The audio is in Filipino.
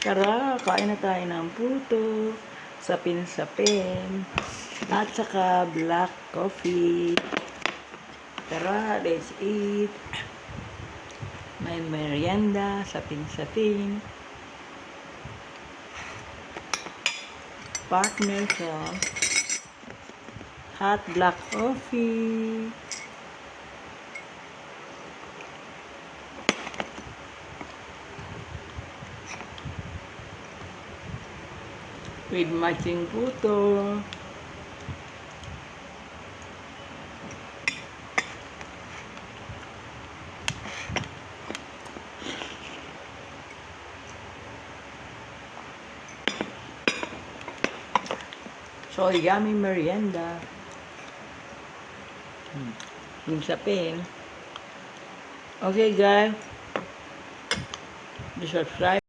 Tara, kain na tayo ng puto, sapin-sapin, at saka black coffee. Tara, let's eat. May merienda, sapin-sapin. Partner sa hot black coffee. With matching puto. So, yummy merienda. Yung sapin. Okay, guys. Subscribe.